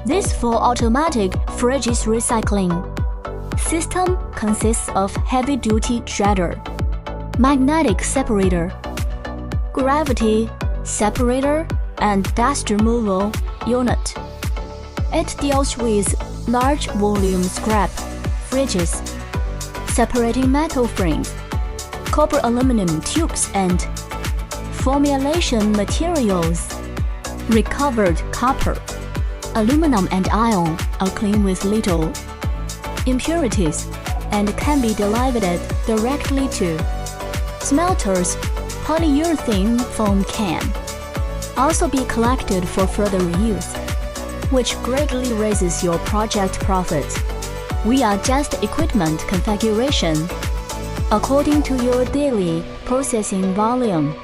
This full automatic fridges recycling system consists of heavy-duty shredder, magnetic separator, gravity separator, and dust removal unit. It deals with large volume scrap fridges, separating metal frames, copper aluminum tubes, and formulation materials. Recovered copper, aluminum, and iron are clean with little impurities and can be delivered directly to smelters. Polyurethane foam can also be collected for further reuse, which greatly raises your project profits. We adjust equipment configuration according to your daily processing volume.